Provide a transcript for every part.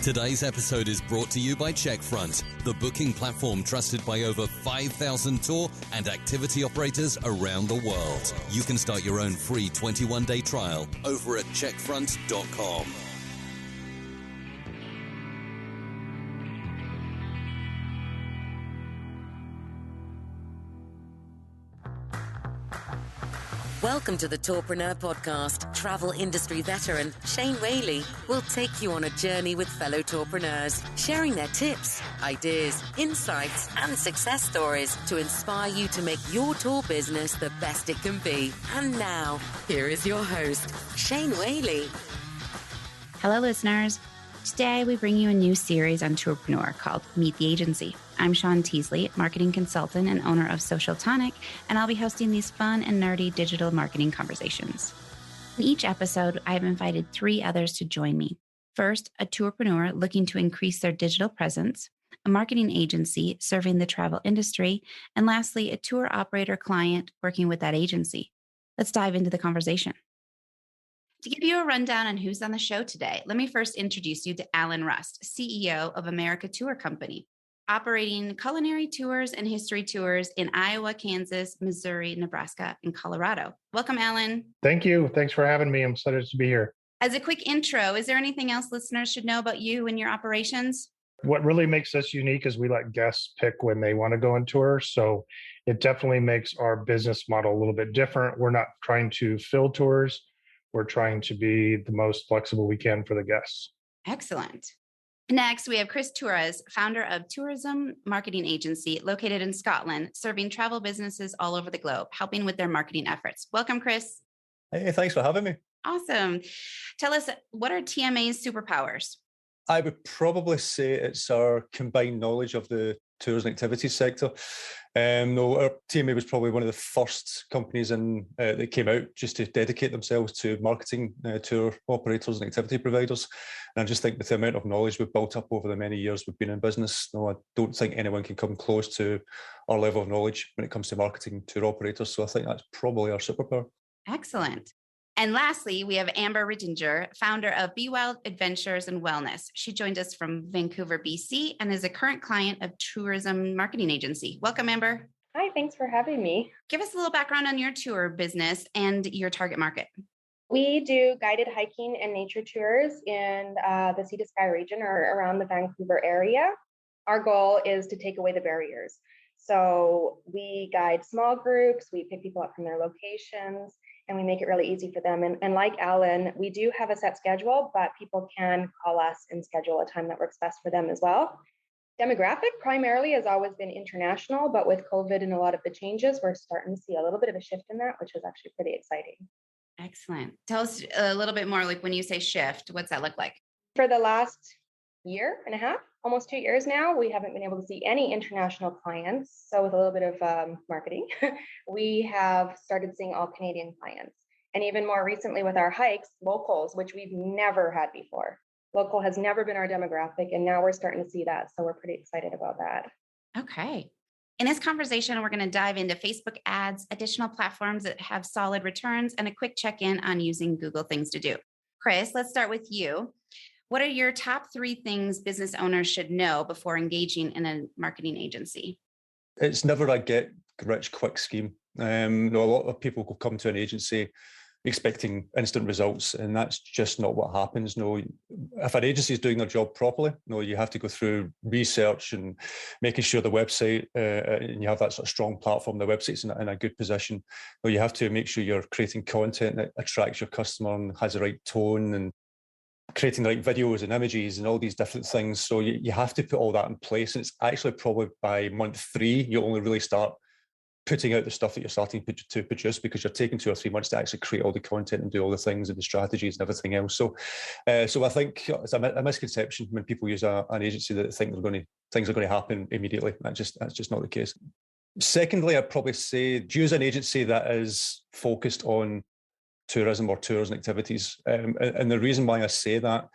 Today's episode is brought to you by Checkfront, the booking platform trusted by over 5,000 tour and activity operators around the world. You can start your own free 21-day trial over at checkfront.com. Welcome to the Tourpreneur Podcast. Travel industry veteran Shane Whaley will take you on a journey with fellow tourpreneurs, sharing their tips, ideas, insights, and success stories to inspire you to make your tour business the best it can be. And now, here is your host, Shane Whaley. Hello, listeners. Today, we bring you a new series on Tourpreneur called Meet the Agency. I'm Shawn Teasley, marketing consultant and owner of Social Tonic, and I'll be hosting these fun and nerdy digital marketing conversations. In each episode, I've invited 3 others to join me. First, a tourpreneur looking to increase their digital presence, a marketing agency serving the travel industry, and lastly, a tour operator client working with that agency. Let's dive into the conversation. To give you a rundown on who's on the show today, let me first introduce you to Alan Rust, CEO of America Tour Company, operating culinary tours and history tours in Iowa, Kansas, Missouri, Nebraska, and Colorado. Welcome, Alan. Thank you. Thanks for having me. I'm excited to be here. As a quick intro, is there anything else listeners should know about you and your operations? What really makes us unique is we let guests pick when they want to go on tour. So it definitely makes our business model a little bit different. We're not trying to fill tours. We're trying to be the most flexible we can for the guests. Excellent. Next, we have Chris Torres, founder of Tourism Marketing Agency located in Scotland, serving travel businesses all over the globe, helping with their marketing efforts. Welcome, Chris. Hey, thanks for having me. Awesome. Tell us, what are TMA's superpowers? I would probably say it's our combined knowledge of the tours and activities sector. No, our TMA was probably one of the first companies that came out just to dedicate themselves to marketing tour operators and activity providers. And I just think with the amount of knowledge we've built up over the many years we've been in business, no, I don't think anyone can come close to our level of knowledge when it comes to marketing tour operators. So I think that's probably our superpower. Excellent. And lastly, we have Amber Rittinger, founder of Be Wild Adventures and Wellness. She joined us from Vancouver, BC, and is a current client of Tourism Marketing Agency. Welcome, Amber. Hi, thanks for having me. Give us a little background on your tour business and your target market. We do guided hiking and nature tours in the Sea to Sky region or around the Vancouver area. Our goal is to take away the barriers. So we guide small groups, we pick people up from their locations, and we make it really easy for them. And like Alan, we do have a set schedule, but people can call us and schedule a time that works best for them as well. Demographic primarily has always been international, but with COVID and a lot of the changes, we're starting to see a little bit of a shift in that, which is actually pretty exciting. Excellent. Tell us a little bit more, like when you say shift, what's that look like? For the last year and a half, almost 2 years now, we haven't been able to see any international clients. So with a little bit of marketing, we have started seeing all Canadian clients. And even more recently with our hikes, locals, which we've never had before. Local has never been our demographic, and now we're starting to see that. So we're pretty excited about that. Okay. In this conversation, we're going to dive into Facebook ads, additional platforms that have solid returns, and a quick check-in on using Google Things to Do. Chris, let's start with you. What are your top 3 things business owners should know before engaging in a marketing agency? It's never a get-rich-quick scheme. A lot of people will come to an agency expecting instant results, and that's just not what happens. No, if an agency is doing their job properly, you have to go through research and making sure the website and you have that sort of strong platform. The website's in a good position. You have to make sure you're creating content that attracts your customer and has the right tone, and creating the right videos and images and all these different things. So you have to put all that in place. And it's actually probably by month 3, you'll only really start putting out the stuff that you're starting to produce, because you're taking 2 or 3 months to actually create all the content and do all the things and the strategies and everything else. So I think it's a misconception when people use an agency that think things are going to happen immediately. That's just not the case. Secondly, I'd probably say use an agency that is focused on tourism or tours and activities. And the reason why I say that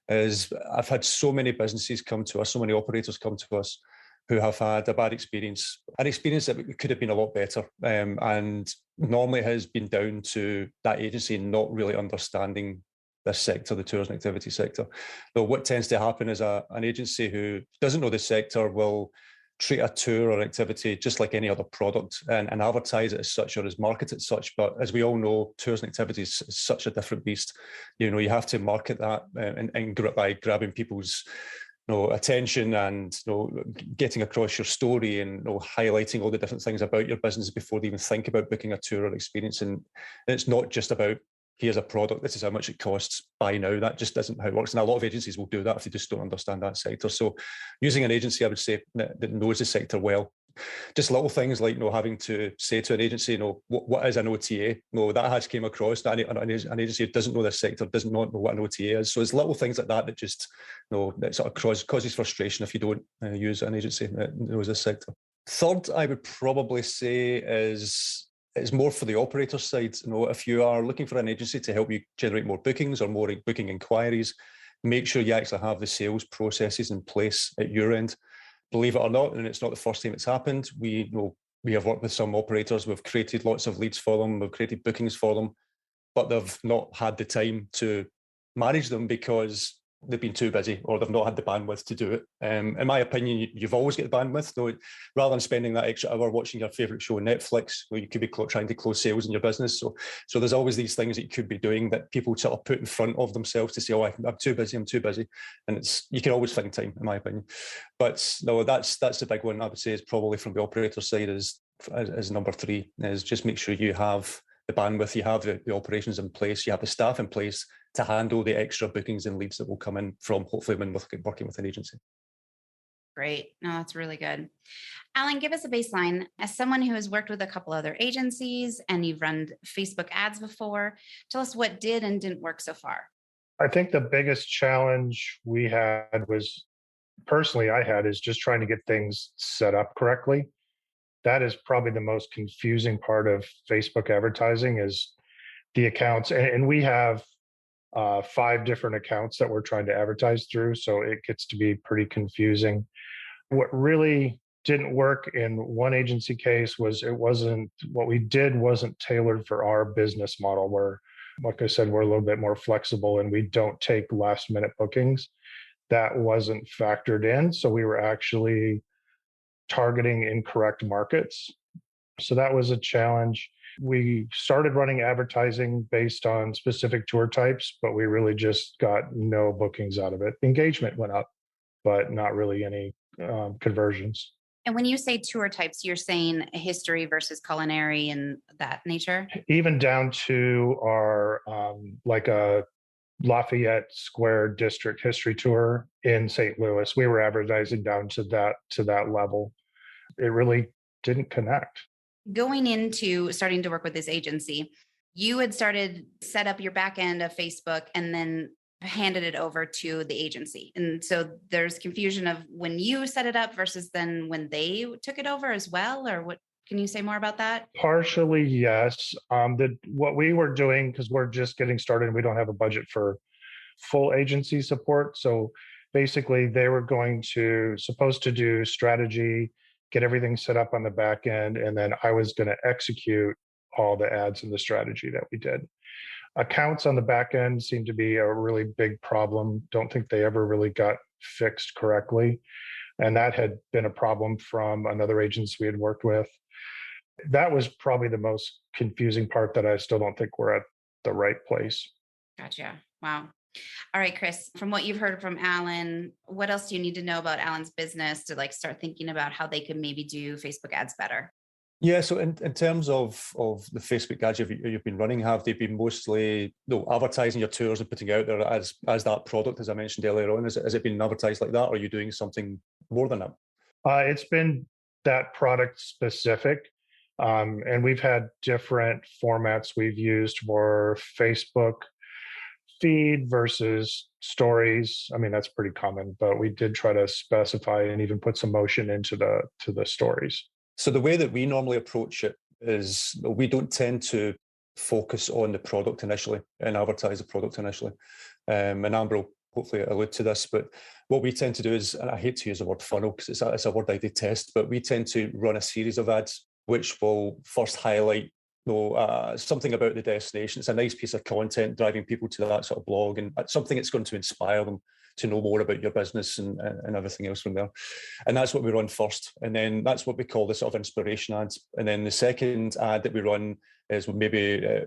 is I've had so many businesses come to us, so many operators come to us who have had a bad experience, an experience that could have been a lot better. And normally it has been down to that agency not really understanding this sector, the tours and activity sector. But what tends to happen is an agency who doesn't know the sector will treat a tour or activity just like any other product and advertise it as such or as market it as such. But as we all know, tours and activities is such a different beast. You have to market that and by grabbing people's attention and getting across your story and highlighting all the different things about your business before they even think about booking a tour or experience. And it's not just about, here's a product, this is how much it costs, buy now. That just isn't how it works. And a lot of agencies will do that if they just don't understand that sector. So using an agency, I would say, that knows the sector well. Just little things like having to say to an agency, what is an OTA? That has came across that an agency who doesn't know this sector does not know what an OTA is. So it's little things like that just that sort of causes frustration if you don't use an agency that knows this sector. Third, I would probably say is it's more for the operator side. If you are looking for an agency to help you generate more bookings or more booking inquiries, make sure you actually have the sales processes in place at your end. Believe it or not, and it's not the first time it's happened, we have worked with some operators, we've created lots of leads for them, we've created bookings for them, but they've not had the time to manage them because they've been too busy or they've not had the bandwidth to do it. In my opinion, you've always got the bandwidth. Rather than spending that extra hour watching your favourite show on Netflix, where you could be trying to close sales in your business. So there's always these things that you could be doing that people sort of put in front of themselves to say, I'm too busy. And you can always find time, in my opinion. But no, that's the big one I would say is probably from the operator side is number 3, is just make sure you have the bandwidth, you have the operations in place, you have the staff in place to handle the extra bookings and leads that will come in from hopefully when working with an agency. Great. No, that's really good. Alan, give us a baseline. As someone who has worked with a couple other agencies and you've run Facebook ads before, tell us what did and didn't work so far. I think the biggest challenge we had was, personally I had, is just trying to get things set up correctly. That is probably the most confusing part of Facebook advertising is the accounts. And we have 5 different accounts that we're trying to advertise through. So it gets to be pretty confusing. What really didn't work in one agency case was what we did wasn't tailored for our business model, where, like I said, we're a little bit more flexible and we don't take last minute bookings. That wasn't factored in. So we were actually targeting incorrect markets. So that was a challenge. We started running advertising based on specific tour types, but we really just got no bookings out of it. Engagement went up, but not really any conversions. And when you say tour types, you're saying history versus culinary and that nature? Even down to our like a Lafayette Square District history tour in St. Louis. We were advertising down to that level. It really didn't connect. Going into starting to work with this agency, you had set up your back end of Facebook and then handed it over to the agency. And so there's confusion of when you set it up versus then when they took it over as well, or what? Can you say more about that? Partially, yes. What we were doing, because we're just getting started and we don't have a budget for full agency support. So basically they were supposed to do strategy, get everything set up on the back end, and then I was going to execute all the ads and the strategy that we did. Accounts on the back end seemed to be a really big problem. Don't think they ever really got fixed correctly. And that had been a problem from another agency we had worked with. That was probably the most confusing part, that I still don't think we're at the right place. Gotcha. Wow. All right, Chris, from what you've heard from Alan, what else do you need to know about Alan's business to start thinking about how they could maybe do Facebook ads better? Yeah, so in terms of the Facebook ads you've been running, have they been mostly advertising your tours and putting out there as that product, as I mentioned earlier on? Has it been advertised like that, or are you doing something more than that? It's been that product specific. And we've had different formats we've used for Facebook feed versus stories. I mean, that's pretty common, but we did try to specify and even put some motion into the stories. So the way that we normally approach it is we don't tend to focus on the product initially and advertise the product initially. And Amber will hopefully allude to this, but what we tend to do is, and I hate to use the word funnel because it's a word I detest, but we tend to run a series of ads which will first highlight something about the destination. It's a nice piece of content driving people to that sort of blog, and something that's going to inspire them to know more about your business and everything else from there. And that's what we run first. And then that's what we call the sort of inspiration ads. And then the second ad that we run is maybe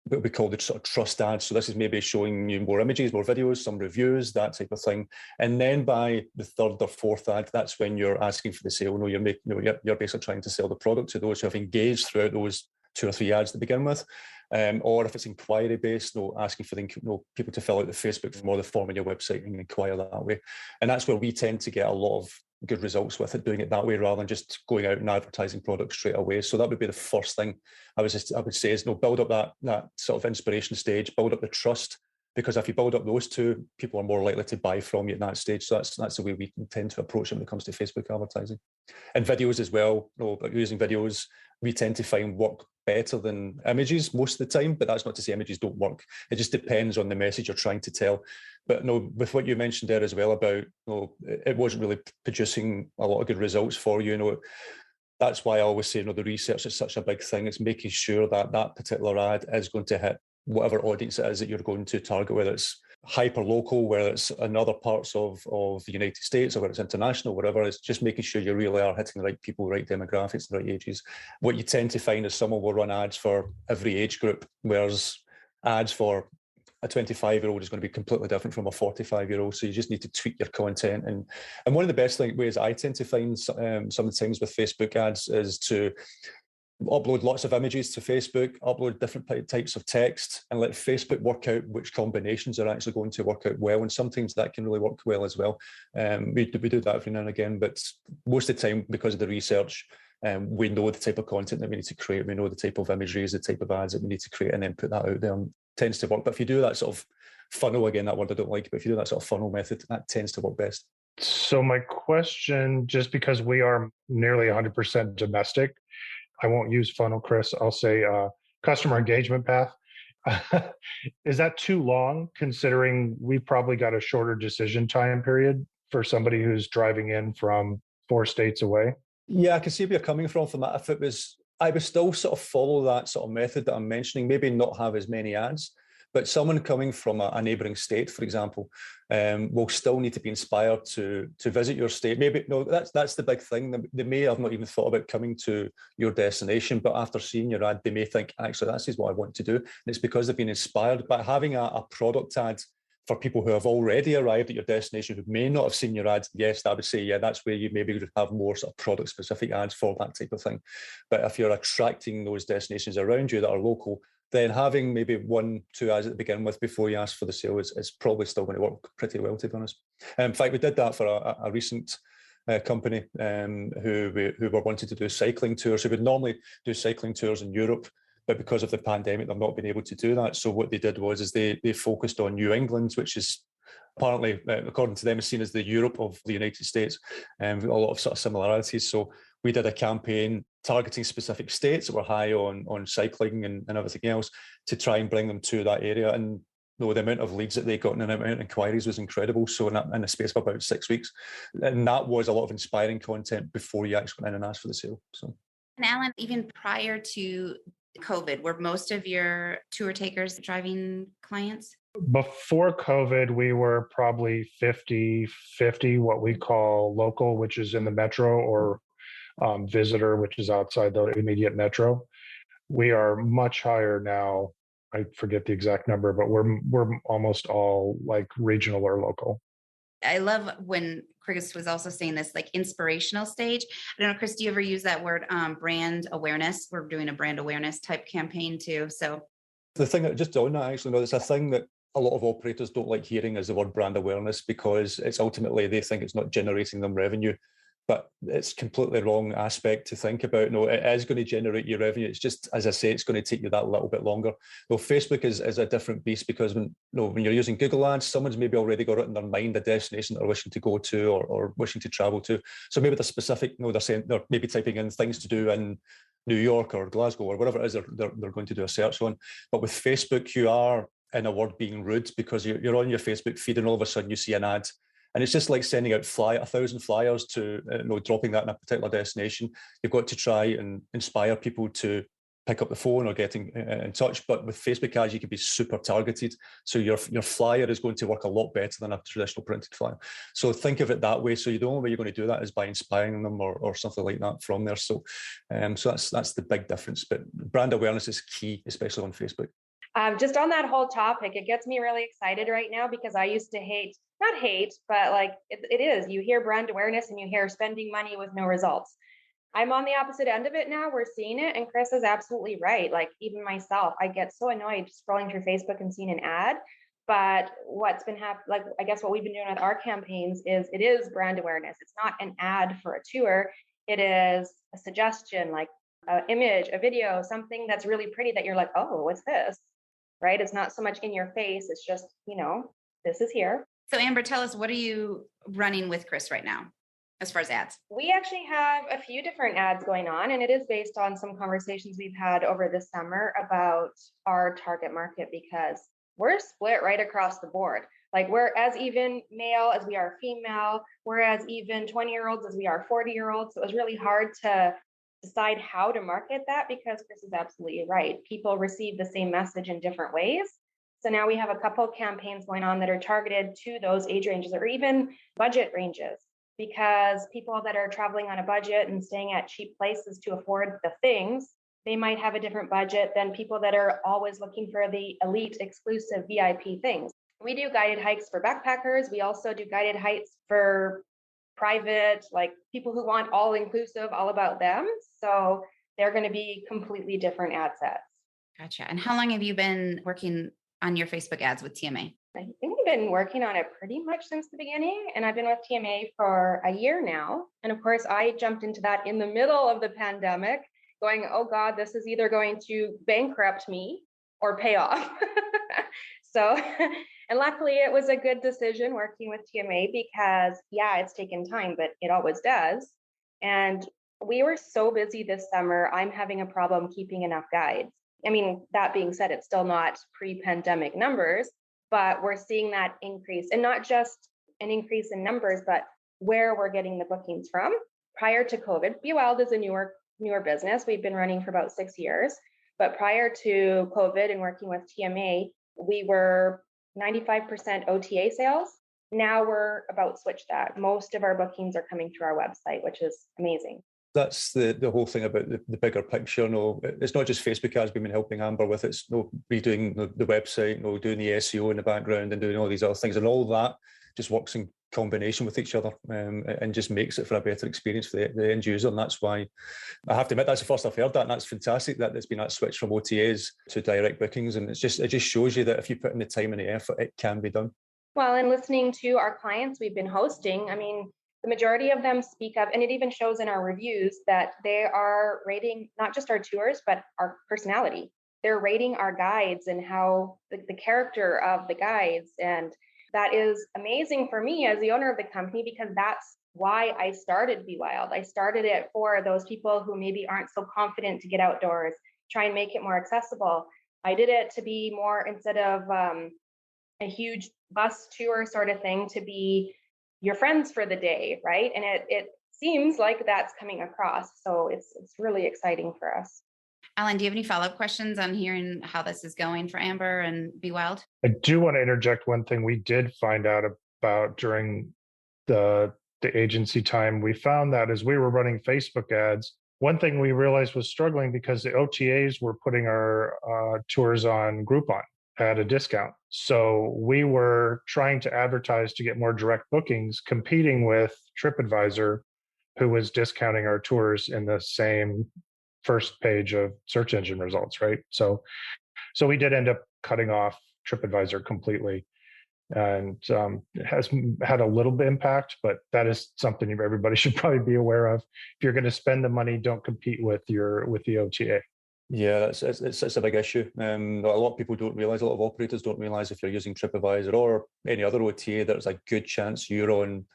what we call the sort of trust ads. So this is maybe showing you more images, more videos, some reviews, that type of thing. And then by the third or fourth ad, that's when you're asking for the sale. You're basically trying to sell the product to those who have engaged throughout those 2 or 3 ads to begin with. Or if it's inquiry based, asking for people to fill out the Facebook form or the form on your website and inquire that way. And that's where we tend to get a lot of good results with it, doing it that way rather than just going out and advertising products straight away. So that would be the first thing I would say is build up that sort of inspiration stage, build up the trust, because if you build up those two, people are more likely to buy from you at that stage. So that's the way we tend to approach it when it comes to Facebook advertising. And videos as well, using videos, we tend to find work better than images most of the time, but that's not to say images don't work. It just depends on the message you're trying to tell. But with what you mentioned there as well about, it wasn't really producing a lot of good results for you, that's why I always say, the research is such a big thing. It's making sure that that particular ad is going to hit whatever audience it is that you're going to target, whether it's hyper local, whether it's in other parts of the United States, or whether it's international, whatever. It's just making sure you really are hitting the right people, right demographics, the right ages. What you tend to find is someone will run ads for every age group, whereas ads for a 25-year-old is going to be completely different from a 45-year-old. So you just need to tweak your content. And one of the best ways I tend to find sometimes with Facebook ads is to upload lots of images to Facebook, upload different types of text, and let Facebook work out which combinations are actually going to work out well. And sometimes that can really work well as well. We do that every now and again, but most of the time, because of the research, we know the type of content that we need to create. We know the type of imagery, the type of ads that we need to create, and then put that out there. And tends to work. But if you do that sort of funnel, again, that word I don't like, but if you do that sort of funnel method, that tends to work best. So my question, just because we are nearly 100% domestic, I won't use funnel, Chris. I'll say customer engagement path. Is that too long, considering we've probably got a shorter decision time period for somebody who's driving in from 4 states away? Yeah, I can see where you're coming from that. I would still sort of follow that sort of method that I'm mentioning, maybe not have as many ads, but someone coming from a neighbouring state, for example, will still need to be inspired to visit your state. Maybe, that's the big thing. They may have not even thought about coming to your destination, but after seeing your ad, they may think, actually, this is what I want to do. And it's because they've been inspired. By having a product ad for people who have already arrived at your destination, who may not have seen your ads, yes, I would say, yeah, that's where you maybe would have more sort of product-specific ads for that type of thing. But if you're attracting those destinations around you that are local, then having maybe 1, 2 ads at the beginning with before you ask for the sale is probably still going to work pretty well, to be honest. In fact, we did that for a recent company who were wanting to do cycling tours. So we'd normally do cycling tours in Europe, but because of the pandemic, they've not been able to do that. So what they did was they focused on New England, which is apparently, according to them, is seen as the Europe of the United States, and a lot of sort of similarities. So we did a campaign targeting specific states that were high on cycling and everything else to try and bring them to that area. And the amount of leads that they got and the amount of inquiries was incredible. So in a space of about 6 weeks, and that was a lot of inspiring content before you actually went in and asked for the sale. So, and Alan, even prior to COVID, were most of your tour takers driving clients? Before COVID, we were probably 50-50, what we call local, which is in the metro, or visitor, which is outside the immediate metro. We are much higher now. I forget the exact number, but we're almost all like regional or local. I love when Chris was also saying this, like inspirational stage. I don't know, Chris, do you ever use that word, brand awareness? We're doing a brand awareness type campaign too. So the thing that just on that, actually, it's a thing that a lot of operators don't like hearing is the word brand awareness, because it's ultimately, they think it's not generating them revenue. But it's completely wrong aspect to think about. No, it is going to generate you revenue. It's just, as I say, it's going to take you that little bit longer. Well, Facebook is a different beast, because when you're using Google Ads, someone's maybe already got it in their mind, a destination they're wishing to go to or wishing to travel to. So maybe they're specific, they're saying they're maybe typing in things to do in New York or Glasgow or whatever it is they're going to do a search on. But with Facebook, you are, in a word, being rude, because you're on your Facebook feed and all of a sudden you see an ad. And it's just like sending out 1,000 flyers to, dropping that in a particular destination. You've got to try and inspire people to pick up the phone or getting in touch. But with Facebook ads, you can be super targeted. So your flyer is going to work a lot better than a traditional printed flyer. So think of it that way. So the only way you're going to do that is by inspiring them or something like that from there. So that's the big difference. But brand awareness is key, especially on Facebook. Just on that whole topic, it gets me really excited right now because I used to not hate, but like it is. You hear brand awareness and you hear spending money with no results. I'm on the opposite end of it now. We're seeing it. And Chris is absolutely right. Like even myself, I get so annoyed scrolling through Facebook and seeing an ad. But what's been happening, like I guess what we've been doing with our campaigns is it is brand awareness. It's not an ad for a tour. It is a suggestion, like an image, a video, something that's really pretty that you're like, oh, what's this? Right? It's not so much in your face. It's just, this is here. So Amber, tell us, what are you running with Chris right now as far as ads? We actually have a few different ads going on, and it is based on some conversations we've had over the summer about our target market, because we're split right across the board. Like we're as even male as we are female, we're as even 20-year-olds as we are 40-year-olds. So it was really hard to decide how to market that because Chris is absolutely right. People receive the same message in different ways. So now we have a couple campaigns going on that are targeted to those age ranges or even budget ranges, because people that are traveling on a budget and staying at cheap places to afford the things, they might have a different budget than people that are always looking for the elite exclusive VIP things. We do guided hikes for backpackers. We also do guided hikes for private, like people who want all inclusive, all about them. So they're going to be completely different ad sets. Gotcha. And how long have you been working on your Facebook ads with TMA? I think I've been working on it pretty much since the beginning, and I've been with TMA for a year now. And of course, I jumped into that in the middle of the pandemic, going, oh God, this is either going to bankrupt me or pay off. So, and luckily it was a good decision working with TMA because yeah, it's taken time, but it always does. And we were so busy this summer, I'm having a problem keeping enough guides. I mean, that being said, it's still not pre-pandemic numbers, but we're seeing that increase, and not just an increase in numbers, but where we're getting the bookings from. Prior to COVID, Be Wild is a newer business. We've been running for about 6 years, but prior to COVID and working with TMA, we were 95% OTA sales. Now we're about switch that. Most of our bookings are coming through our website, which is amazing. That's the whole thing about the bigger picture. No, it's not just Facebook ads we've been helping Amber with. It's redoing the website, doing the SEO in the background and doing all these other things. And all that just works in combination with each other and just makes it for a better experience for the end user. And that's why I have to admit, that's the first I've heard that. And that's fantastic that there's been that switch from OTAs to direct bookings. And it just shows you that if you put in the time and the effort, it can be done. Well, and listening to our clients we've been hosting, I mean, the majority of them speak up, and it even shows in our reviews that they are rating not just our tours, but our personality. They're rating our guides and how the character of the guides. And that is amazing for me as the owner of the company, because that's why I started Be Wild. I started it for those people who maybe aren't so confident to get outdoors, try and make it more accessible. I did it to be more, instead of a huge bus tour sort of thing, to be your friends for the day, right? And it seems like that's coming across. So it's really exciting for us. Alan, do you have any follow-up questions on hearing how this is going for Amber and Be Wild? I do want to interject one thing we did find out about during the agency time. We found that as we were running Facebook ads, one thing we realized was struggling because the OTAs were putting our tours on Groupon at a discount. So we were trying to advertise to get more direct bookings, competing with TripAdvisor, who was discounting our tours in the same first page of search engine results, right? So we did end up cutting off TripAdvisor completely, and it has had a little bit impact, but that is something everybody should probably be aware of. If you're going to spend the money, don't compete with the OTA. Yeah, it's a big issue. A lot of people don't realize, a lot of operators don't realize if you're using TripAdvisor or any other OTA, there's a good chance you're on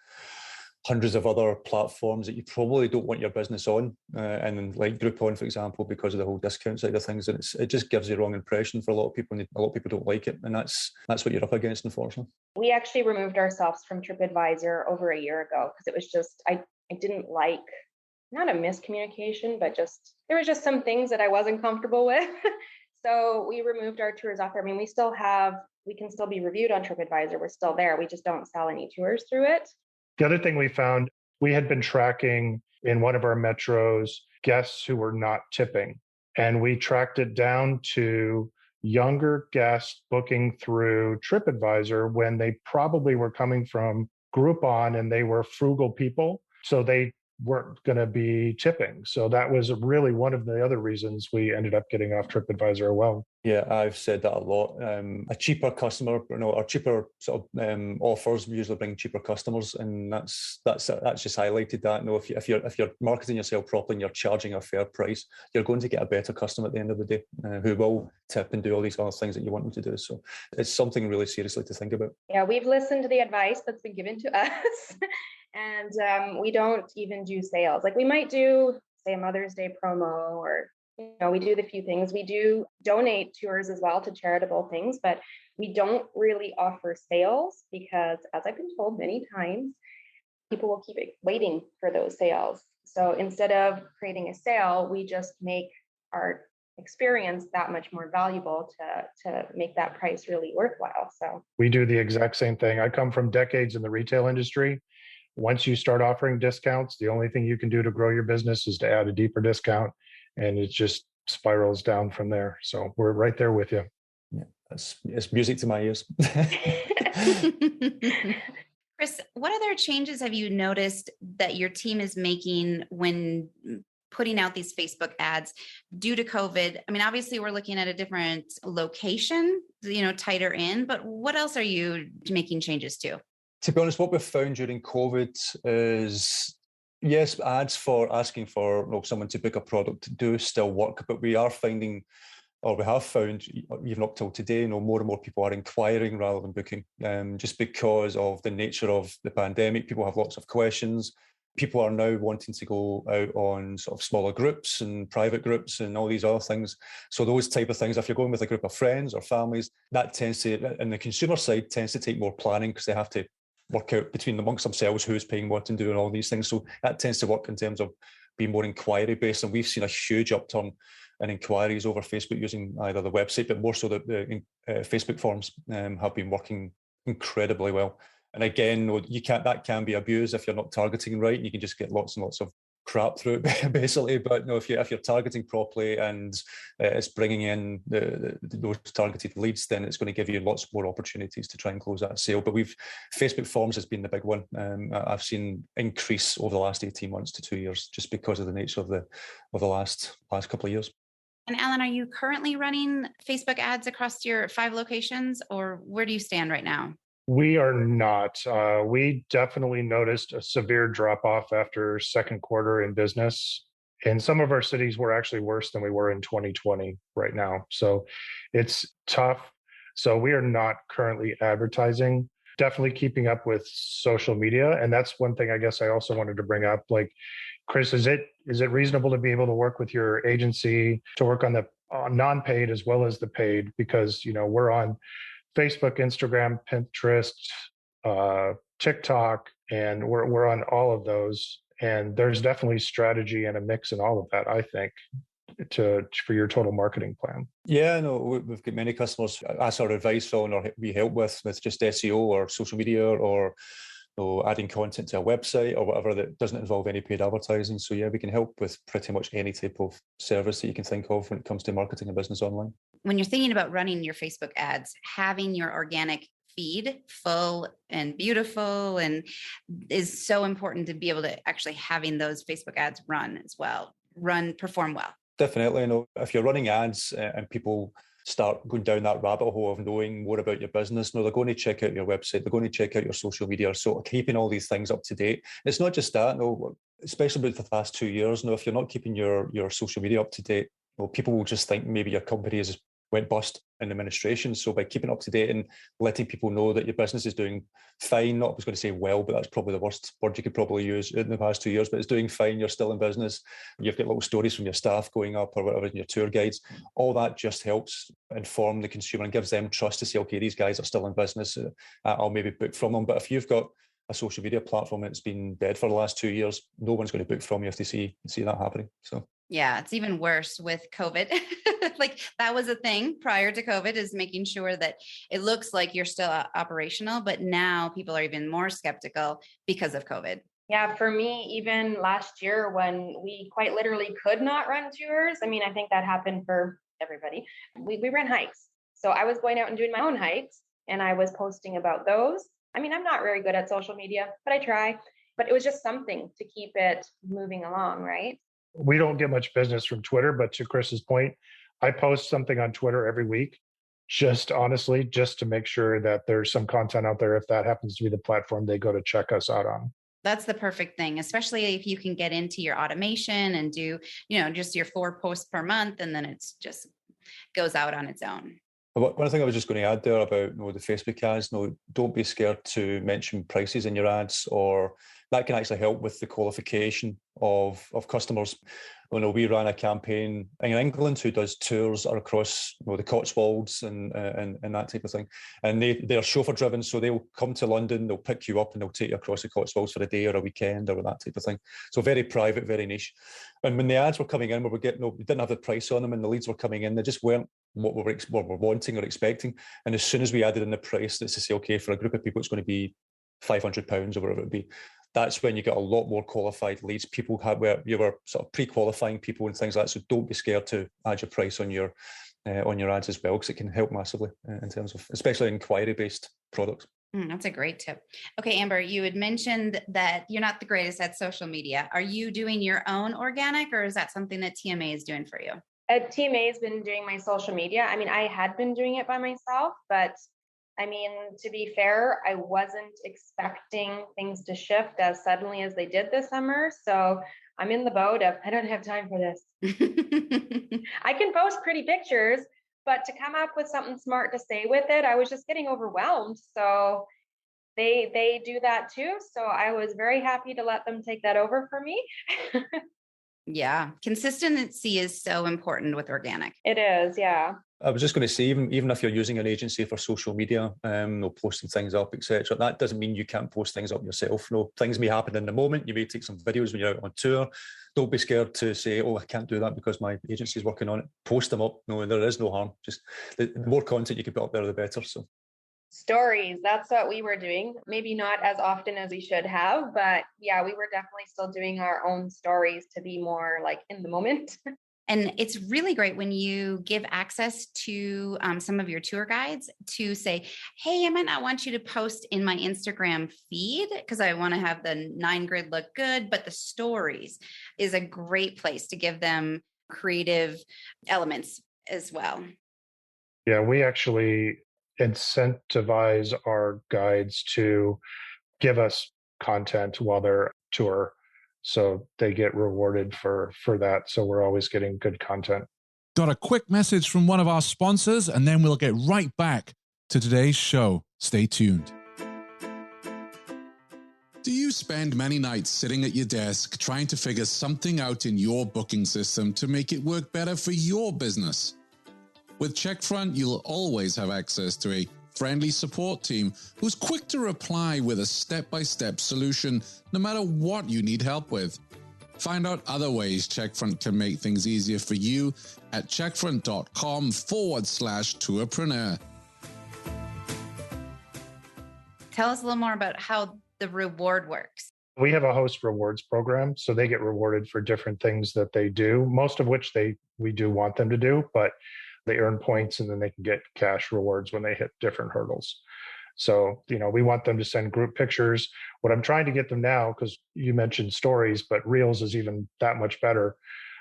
hundreds of other platforms that you probably don't want your business on. And like Groupon, for example, because of the whole discount side of things, and it just gives you the wrong impression for a lot of people. And a lot of people don't like it. And that's what you're up against, unfortunately. We actually removed ourselves from TripAdvisor over a year ago because it was just, I didn't like not a miscommunication, but there was just some things that I wasn't comfortable with. So we removed our tours off there. I mean, we can still be reviewed on TripAdvisor. We're still there. We just don't sell any tours through it. The other thing we found, we had been tracking in one of our metros guests who were not tipping. And we tracked it down to younger guests booking through TripAdvisor when they probably were coming from Groupon and they were frugal people. So they weren't going to be tipping. So that was really one of the other reasons we ended up getting off TripAdvisor. Well, yeah, I've said that a lot. A cheaper customer, or cheaper sort of offers usually bring cheaper customers, and that's just highlighted that. If you're marketing yourself properly and you're charging a fair price, you're going to get a better customer at the end of the day, who will tip and do all these other things that you want them to do. So it's something really seriously to think about. Yeah, we've listened to the advice that's been given to us. And we don't even do sales. Like we might do, say, a Mother's Day promo, or we do the few things. We do donate tours as well to charitable things, but we don't really offer sales because, as I've been told many times, people will keep waiting for those sales. So instead of creating a sale, we just make our experience that much more valuable to make that price really worthwhile. So we do the exact same thing. I come from decades in the retail industry. Once you start offering discounts, the only thing you can do to grow your business is to add a deeper discount, and it just spirals down from there. So we're right there with you. Yeah, it's music to my ears. Chris, what other changes have you noticed that your team is making when putting out these Facebook ads due to COVID? I mean, obviously we're looking at a different location, tighter in, but what else are you making changes to? To be honest, what we've found during COVID is, yes, ads for asking for someone to book a product do still work, but we are finding, or we have found, even up till today, more and more people are inquiring rather than booking, just because of the nature of the pandemic. People have lots of questions. People are now wanting to go out on sort of smaller groups and private groups and all these other things. So those type of things, if you're going with a group of friends or families, that tends to, and the consumer side tends to take more planning because they have to work out amongst themselves who's paying what and doing all these things. So that tends to work in terms of being more inquiry based. And we've seen a huge upturn in inquiries over Facebook using either the website, but more so the Facebook forums have been working incredibly well. And again, that can be abused if you're not targeting right. You can just get lots and lots of crap through it, basically. But if you're targeting properly and it's bringing in those targeted leads, then it's going to give you lots more opportunities to try and close that sale. But Facebook forums has been the big one. I've seen increase over the last 18 months to 2 years, just because of the nature of the last couple of years. And Alan, are you currently running Facebook ads across your 5 locations, or where do you stand right now? We are not. We definitely noticed a severe drop-off after second quarter in business. In some of our cities, we're actually worse than we were in 2020 right now. So it's tough. So we are not currently advertising. Definitely keeping up with social media. And that's one thing I guess I also wanted to bring up. Like, Chris, is it reasonable to be able to work with your agency to work on the non-paid as well as the paid? Because, we're on Facebook, Instagram, Pinterest, TikTok, and we're on all of those. And there's definitely strategy and a mix in all of that, I think, for your total marketing plan. Yeah, no, we've got many customers ask our advice on, or we help with just SEO or social media or adding content to a website or whatever that doesn't involve any paid advertising. So yeah, we can help with pretty much any type of service that you can think of when it comes to marketing a business online. When you're thinking about running your Facebook ads, having your organic feed full and beautiful and is so important to be able to actually having those Facebook ads perform well. Definitely. If you're running ads and people start going down that rabbit hole of knowing more about your business, they're going to check out your website, they're going to check out your social media. So keeping all these things up to date. It's not just that, especially with the past 2 years, if you're not keeping your social media up to date, people will just think maybe your company has went bust in administration. So by keeping up to date and letting people know that your business is doing fine, I was going to say well, but that's probably the worst word you could probably use in the past 2 years, but it's doing fine, you're still in business, you've got little stories from your staff going up or whatever in your tour guides, all that just helps inform the consumer and gives them trust to say, okay, these guys are still in business, I'll maybe book from them. But if you've got a social media platform that's been dead for the last 2 years, no one's going to book from you if they see that happening. So yeah, it's even worse with COVID. Like that was a thing prior to COVID, is making sure that it looks like you're still operational, but now people are even more skeptical because of COVID. Yeah, for me, even last year when we quite literally could not run tours, I mean, I think that happened for everybody. We ran hikes. So I was going out and doing my own hikes and I was posting about those. I mean, I'm not very good at social media, but I try. But it was just something to keep it moving along, right? We don't get much business from Twitter, but to Chris's point, I post something on Twitter every week, just to make sure that there's some content out there. If that happens to be the platform they go to check us out on. That's the perfect thing, especially if you can get into your automation and do, just your 4 posts per month, and then it's just goes out on its own. One thing I was just going to add there about the Facebook ads, don't be scared to mention prices in your ads, or that can actually help with the qualification of customers. We ran a campaign in England who does tours across the Cotswolds and that type of thing. And they're chauffeur driven, so they'll come to London, they'll pick you up and they'll take you across the Cotswolds for a day or a weekend or that type of thing. So very private, very niche. And when the ads were coming in, we didn't have the price on them, and the leads were coming in, they just weren't what we were wanting or expecting. And as soon as we added in the price, that's to say, okay, for a group of people, it's going to be £500 or whatever it would be. That's when you get a lot more qualified leads. People where you were sort of pre-qualifying people and things like that. So don't be scared to add your price on your ads as well, because it can help massively in terms of, especially inquiry-based products. That's a great tip. Okay, Amber, you had mentioned that you're not the greatest at social media. Are you doing your own organic, or is that something that TMA is doing for you? TMA has been doing my social media. I mean, I had been doing it by myself, but I mean, to be fair, I wasn't expecting things to shift as suddenly as they did this summer. So I'm in the boat of, I don't have time for this. I can post pretty pictures, but to come up with something smart to say with it, I was just getting overwhelmed. So they do that too. So I was very happy to let them take that over for me. Yeah. Consistency is so important with organic. It is. Yeah. I was just going to say, even if you're using an agency for social media, posting things up, etc., that doesn't mean you can't post things up yourself. Things may happen in the moment. You may take some videos when you're out on tour. Don't be scared to say, oh, I can't do that because my agency is working on it. Post them up. No, there is no harm. Just the more content you can put up there, the better. So stories, that's what we were doing. Maybe not as often as we should have, but yeah, we were definitely still doing our own stories to be more like in the moment. And it's really great when you give access to some of your tour guides to say, hey, I might not want you to post in my Instagram feed because I want to have the 9 grid look good, but the stories is a great place to give them creative elements as well. Yeah, we actually incentivize our guides to give us content while they're tour. So they get rewarded for that. So we're always getting good content. Got a quick message from one of our sponsors, and then we'll get right back to today's show. Stay tuned. Do you spend many nights sitting at your desk trying to figure something out in your booking system to make it work better for your business? With Checkfront, you'll always have access to a friendly support team who's quick to reply with a step-by-step solution no matter what you need help with. Find out other ways Checkfront can make things easier for you at checkfront.com/tourpreneur. Tell us a little more about how the reward works. We have a host rewards program, so they get rewarded for different things that they do, most of which we do want them to do, but they earn points and then they can get cash rewards when they hit different hurdles. So, we want them to send group pictures. What I'm trying to get them now, because you mentioned stories, but Reels is even that much better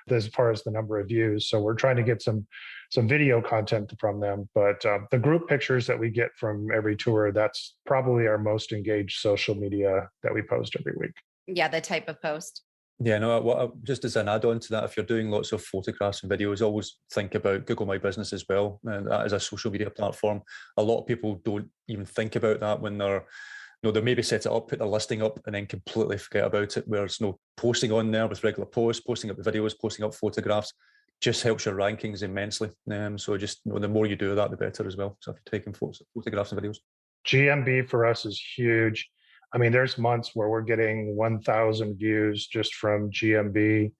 as far as the number of views. So we're trying to get some video content from them. But the group pictures that we get from every tour, that's probably our most engaged social media that we post every week. Yeah, the type of post. Yeah, no, just as an add-on to that, if you're doing lots of photographs and videos, always think about Google My Business as well. And that is a social media platform. A lot of people don't even think about that when they maybe set it up, put the listing up, and then completely forget about it. Whereas posting on there with regular posts, posting up the videos, posting up photographs, just helps your rankings immensely. So just the more you do that, the better as well. So if you're taking photographs and videos. GMB for us is huge. I mean, there's months where we're getting 1,000 views just from GMB.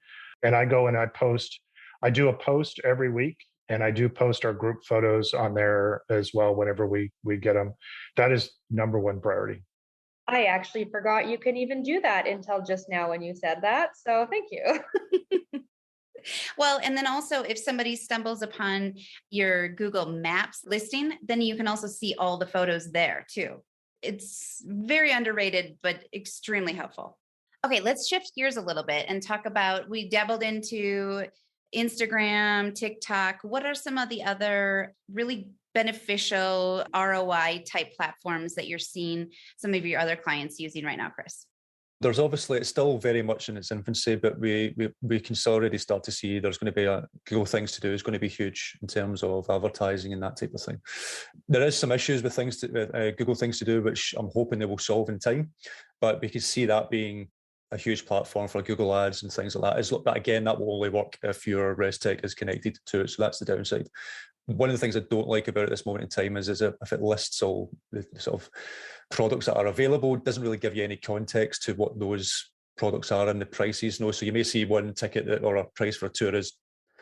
And I go and I do a post every week, and I do post our group photos on there as well whenever we get them. That is number one priority. I actually forgot you could even do that until just now when you said that. So thank you. Well, and then also if somebody stumbles upon your Google Maps listing, then you can also see all the photos there too. It's very underrated, but extremely helpful. Okay, let's shift gears a little bit and talk about, we dabbled into Instagram, TikTok. What are some of the other really beneficial ROI type platforms that you're seeing some of your other clients using right now, Chris? There's obviously, it's still very much in its infancy, but we can still already start to see there's going to be Google things to do is going to be huge in terms of advertising and that type of thing. There is some issues with Google things to do, which I'm hoping they will solve in time, but we can see that being a huge platform for Google Ads and things like that. But again, that will only work if your ResTech is connected to it. So that's the downside. One of the things I don't like about it at this moment in time is if it lists all the sort of products that are available, it doesn't really give you any context to what those products are and the prices. So you may see one ticket or a price for a tour is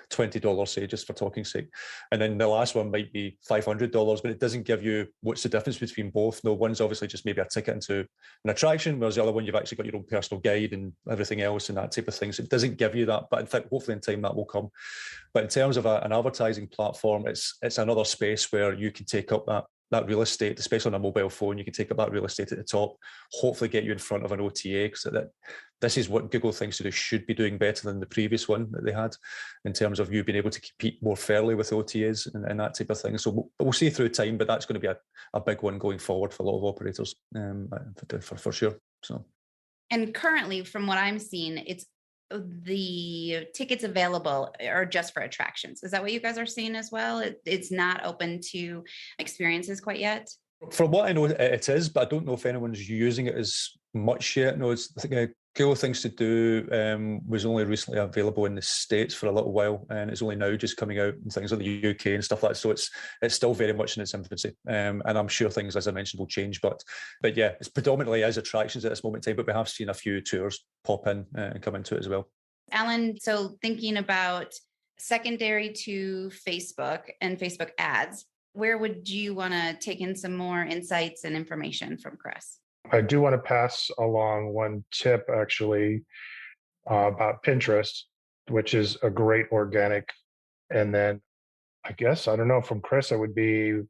$20, say, just for talking's sake. And then the last one might be $500, but it doesn't give you what's the difference between both. No, one's obviously just maybe a ticket into an attraction, whereas the other one, you've actually got your own personal guide and everything else and that type of thing. So it doesn't give you that, but in fact, hopefully in time that will come. But in terms of an advertising platform, it's another space where you can take up that real estate, especially on a mobile phone. You can take up that real estate at the top, hopefully get you in front of an OTA, because this is what Google thinks to do, should be doing better than the previous one that they had in terms of you being able to compete more fairly with OTAs and that type of thing. So we'll see through time, but that's going to be a big one going forward for a lot of operators, for sure. So, and currently, from what I'm seeing, it's the tickets available are just for attractions. Is that what you guys are seeing as well? It's not open to experiences quite yet? From what I know, it is, but I don't know if anyone's using it as much yet. No, I think Google Things to Do was only recently available in the States for a little while, and it's only now just coming out in things like the UK and stuff like that. So it's still very much in its infancy, and I'm sure things, as I mentioned, will change. But yeah, it's predominantly as attractions at this moment in time, but we have seen a few tours pop in and come into it as well. Alan, so thinking about secondary to Facebook and Facebook ads, where would you want to take in some more insights and information from Chris? I do want to pass along one tip, actually, about Pinterest, which is a great organic. And then I guess, I don't know, from Chris, it would be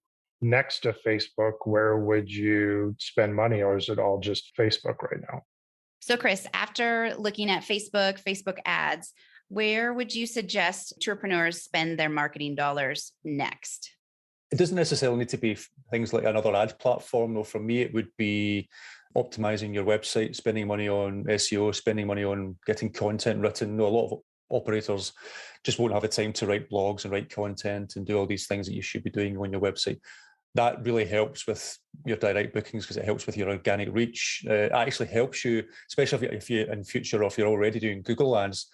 next to Facebook, where would you spend money, or is it all just Facebook right now? So Chris, after looking at Facebook ads, where would you suggest entrepreneurs spend their marketing dollars next? It doesn't necessarily need to be things like another ad platform. Though for me, it would be optimizing your website, spending money on SEO, spending money on getting content written. A lot of operators just won't have the time to write blogs and write content and do all these things that you should be doing on your website. That really helps with your direct bookings because it helps with your organic reach. It actually helps you, especially if you in future, or if you're already doing Google ads,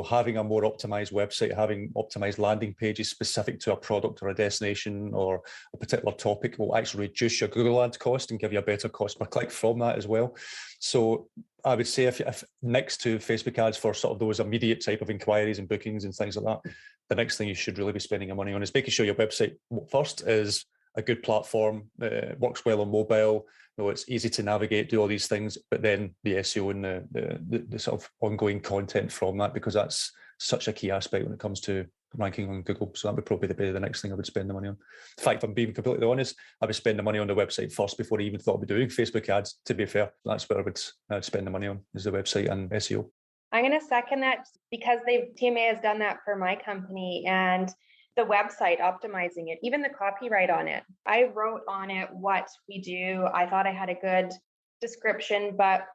having a more optimized website, having optimized landing pages specific to a product or a destination or a particular topic will actually reduce your Google ads cost and give you a better cost per click from that as well. So I would say if next to Facebook ads for sort of those immediate type of inquiries and bookings and things like that, the next thing you should really be spending your money on is making sure your website first is a good platform, works well on mobile, it's easy to navigate, do all these things, but then the SEO and the sort of ongoing content from that, because that's such a key aspect when it comes to ranking on Google. So that would probably be the next thing I would spend the money on. In fact, if I'm being completely honest, I would spend the money on the website first before I even thought I'd be doing Facebook ads, to be fair. That's where I would spend the money on, is the website and SEO. I'm going to second that because TMA has done that for my company, and the website, optimizing it, even the copyright on it. I wrote on it what we do. I thought I had a good description, but